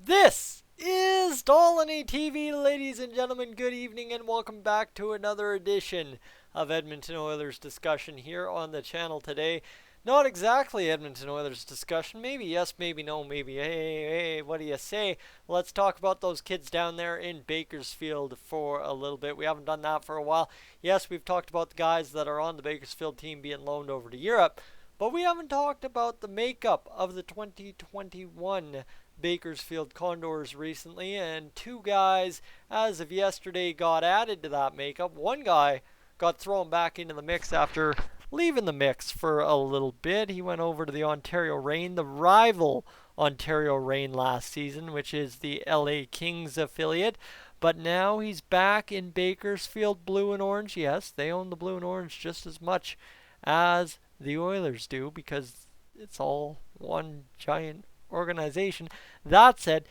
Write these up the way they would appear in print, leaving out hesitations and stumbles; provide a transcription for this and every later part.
This is Dolynny TV, ladies and gentlemen. Good evening and welcome back to another edition of Edmonton Oilers discussion here on the channel today. Not exactly Edmonton Oilers discussion. Maybe yes, maybe no, maybe hey, what do you say? Let's talk about those kids down there in Bakersfield for a little bit. We haven't done that for a while. Yes, we've talked about the guys that are on the Bakersfield team being loaned over to Europe, but we haven't talked about the makeup of the 2021 Bakersfield Condors recently, and two guys, as of yesterday, got added to that makeup. One guy got thrown back into the mix after leaving the mix for a little bit. He went over to the Ontario Reign, the rival Ontario Reign last season, which is the LA Kings affiliate. But now he's back in Bakersfield Blue and Orange. Yes, they own the Blue and Orange just as much as the Oilers do because it's all one giant organization. That said,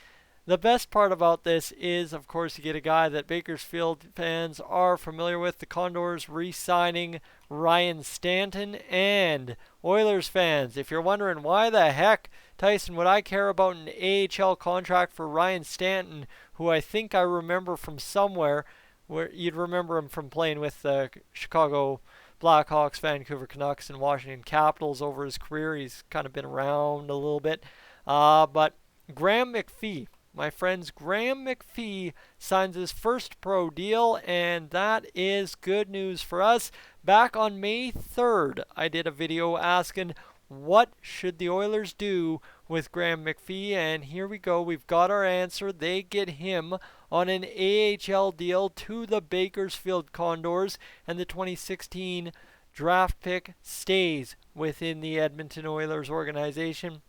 the best part about this is, of course, you get a guy that Bakersfield fans are familiar with, the Condors re-signing Ryan Stanton, and Oilers fans, if you're wondering why the heck, Tyson, would I care about an AHL contract for Ryan Stanton, who I think I remember from somewhere, where you'd remember him from playing with the Chicago Blackhawks, Vancouver Canucks, and Washington Capitals over his career. He's kind of been around a little bit. But Graham McPhee, my friends, Graham McPhee signs his first pro deal, and that is good news for us. Back on May 3rd, I did a video asking what should the Oilers do with Graham McPhee, and here we go. We've got our answer. They get him on an AHL deal to the Bakersfield Condors, and the 2016 draft pick stays within the Edmonton Oilers organization.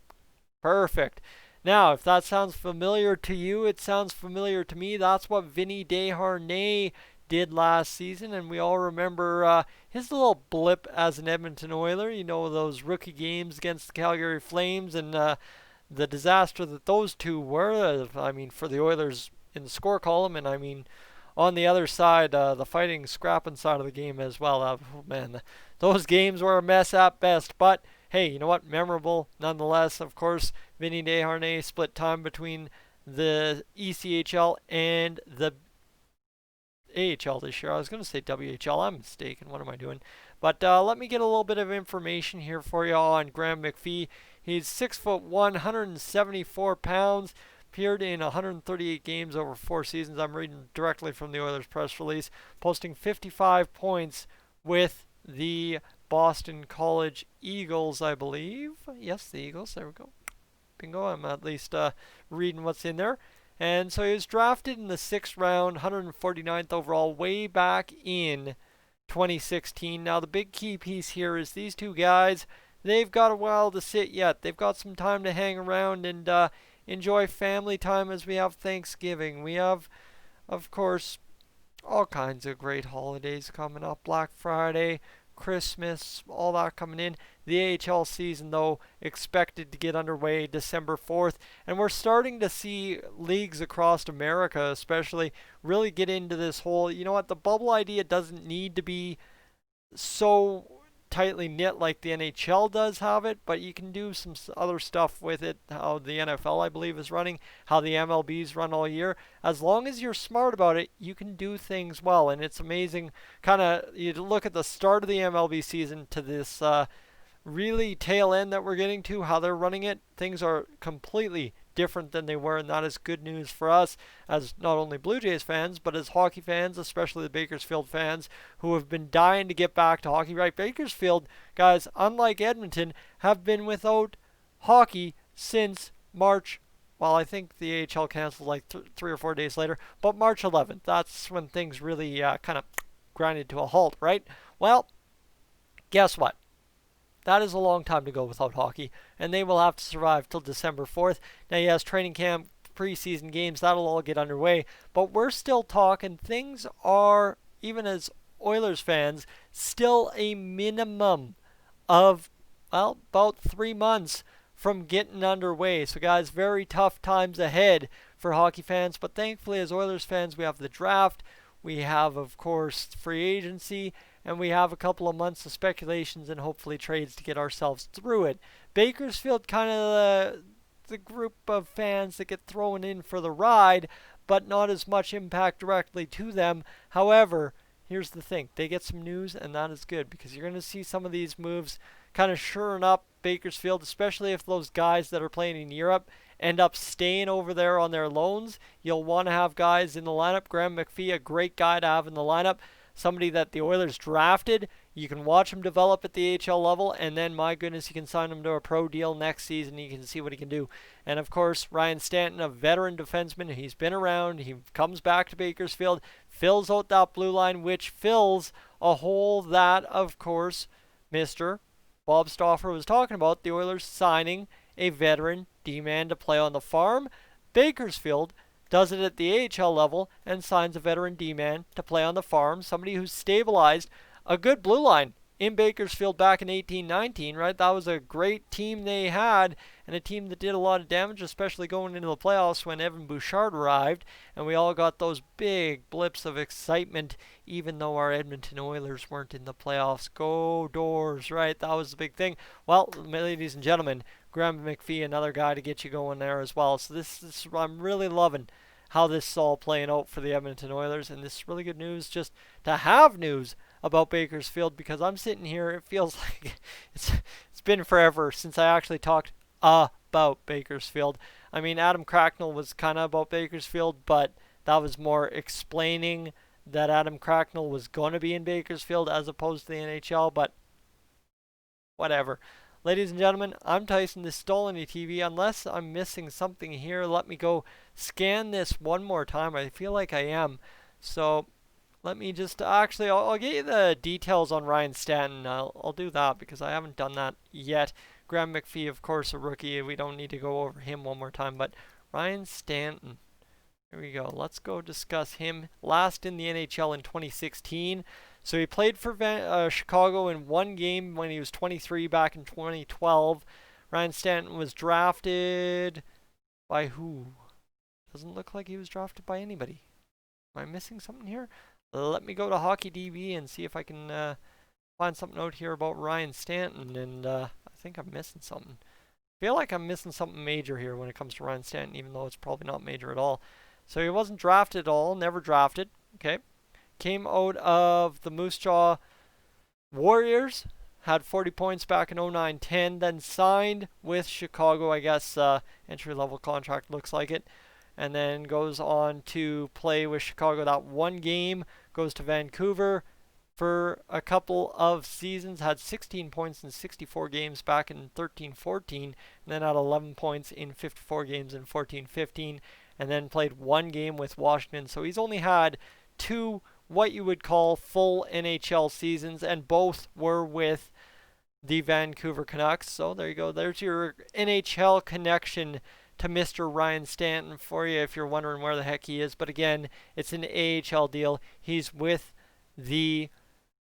Perfect. Now, if that sounds familiar to you, it sounds familiar to me. That's what Vinny Desharnais did last season, and we all remember his little blip as an Edmonton Oiler. You know, those rookie games against the Calgary Flames and the disaster that those two were. I mean, for the Oilers in the score column, and I mean, on the other side, the fighting, scrapping side of the game as well. Man, those games were a mess at best, but hey, you know what? Memorable nonetheless. Of course, Vinny Desharnais split time between the ECHL and the AHL this year. I was going to say WHL. I'm mistaken. What am I doing? But let me get a little bit of information here for you on Graham McPhee. He's 6'1", 174 pounds. Appeared in 138 games over 4 seasons. I'm reading directly from the Oilers press release. Posting 55 points with the Boston College Eagles, I believe. Yes, the Eagles. There we go. Bingo. I'm at least reading what's in there. And so he was drafted in the 6th round, 149th overall, way back in 2016. Now, the big key piece here is these two guys, they've got a while to sit yet. They've got some time to hang around and enjoy family time as we have Thanksgiving. We have, of course, all kinds of great holidays coming up. Black Friday, Christmas, all that coming in. The AHL season, though, expected to get underway December 4th. And we're starting to see leagues across America, especially, really get into this whole, you know what, the bubble idea doesn't need to be so tightly knit like the NHL does have it, but you can do some other stuff with it, how the NFL, I believe, is running, how the MLBs run all year. As long as you're smart about it, you can do things well, and it's amazing. Kind of, you look at the start of the MLB season to this really tail end that we're getting to, how they're running it. Things are completely different than they were, and that is good news for us as not only Blue Jays fans, but as hockey fans, especially the Bakersfield fans who have been dying to get back to hockey. Right, Bakersfield, guys, unlike Edmonton, have been without hockey since March. Well, I think the AHL canceled like 3 or 4 days later, but March 11th. That's when things really kind of grinded to a halt, right? Well, guess what? That is a long time to go without hockey, and they will have to survive till December 4th. Now, yes, training camp, preseason games, that'll all get underway, but we're still talking. Things are, even as Oilers fans, still a minimum of, well, about 3 months from getting underway. So, guys, very tough times ahead for hockey fans, but thankfully, as Oilers fans, we have the draft. We have, of course, free agency, and we have a couple of months of speculations and hopefully trades to get ourselves through it. Bakersfield kind of the group of fans that get thrown in for the ride, but not as much impact directly to them. However, here's the thing. They get some news, and that is good, because you're going to see some of these moves kind of shoring up Bakersfield, especially if those guys that are playing in Europe end up staying over there on their loans. You'll want to have guys in the lineup. Graham McPhee, a great guy to have in the lineup. Somebody that the Oilers drafted. You can watch him develop at the AHL level, and then, my goodness, you can sign him to a pro deal next season. You can see what he can do. And, of course, Ryan Stanton, a veteran defenseman. He's been around. He comes back to Bakersfield, fills out that blue line, which fills a hole that, of course, Mr. Bob Stauffer was talking about. The Oilers signing a veteran D-man to play on the farm. Bakersfield does it at the AHL level and signs a veteran D-man to play on the farm, somebody who's stabilized a good blue line in Bakersfield back in 18-19, right? That was a great team they had, and a team that did a lot of damage, especially going into the playoffs when Evan Bouchard arrived, and we all got those big blips of excitement, even though our Edmonton Oilers weren't in the playoffs. Go Doors, right? That was the big thing. Well, ladies and gentlemen, Graham McPhee, another guy to get you going there as well. So this I'm really loving how this is all playing out for the Edmonton Oilers, and this is really good news just to have news about Bakersfield, because I'm sitting here, it feels like it's been forever since I actually talked about Bakersfield. I mean, Adam Cracknell was kind of about Bakersfield, but that was more explaining that Adam Cracknell was going to be in Bakersfield as opposed to the NHL, but whatever. Ladies and gentlemen, I'm Tyson. This is Dolynny TV. Unless I'm missing something here, let me go scan this one more time. I feel like I am. So let me just, actually, I'll get you the details on Ryan Stanton. I'll do that because I haven't done that yet. Graham McPhee, of course, a rookie. We don't need to go over him one more time. But Ryan Stanton, here we go. Let's go discuss him. Last in the NHL in 2016. So he played for Chicago in one game when he was 23 back in 2012. Ryan Stanton was drafted by who? Doesn't look like he was drafted by anybody. Am I missing something here? Let me go to HockeyDB and see if I can find something out here about Ryan Stanton. And I think I'm missing something. I feel like I'm missing something major here when it comes to Ryan Stanton, even though it's probably not major at all. So he wasn't drafted at all, never drafted. Okay. Came out of the Moose Jaw Warriors, had 40 points back in 09-10, then signed with Chicago, I guess entry-level contract looks like it, and then goes on to play with Chicago that one game, goes to Vancouver for a couple of seasons, had 16 points in 64 games back in 13-14, and then had 11 points in 54 games in 14-15, and then played one game with Washington. So he's only had two what you would call full NHL seasons, and both were with the Vancouver Canucks. So there you go. There's your NHL connection to Mr. Ryan Stanton for you if you're wondering where the heck he is. But again, it's an AHL deal. He's with the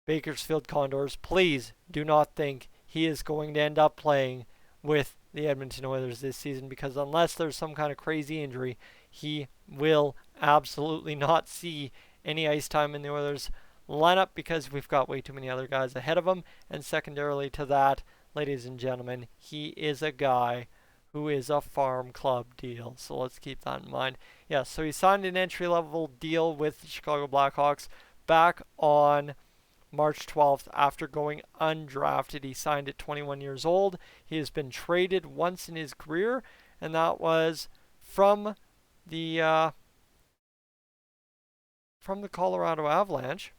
Bakersfield Condors. Please do not think he is going to end up playing with the Edmonton Oilers this season, because unless there's some kind of crazy injury, he will absolutely not see any ice time in the Oilers lineup, because we've got way too many other guys ahead of him. And secondarily to that, ladies and gentlemen, he is a guy who is a farm club deal. So let's keep that in mind. Yeah, so he signed an entry-level deal with the Chicago Blackhawks back on March 12th after going undrafted. He signed at 21 years old. He has been traded once in his career, and that was from the Colorado Avalanche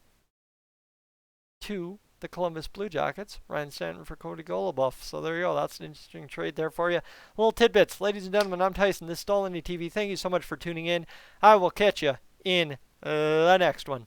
to the Columbus Blue Jackets. Ryan Stanton for Cody Golobuff. So there you go. That's an interesting trade there for you. Little tidbits. Ladies and gentlemen, I'm Tyson. This is Dolynny TV. Thank you so much for tuning in. I will catch you in the next one.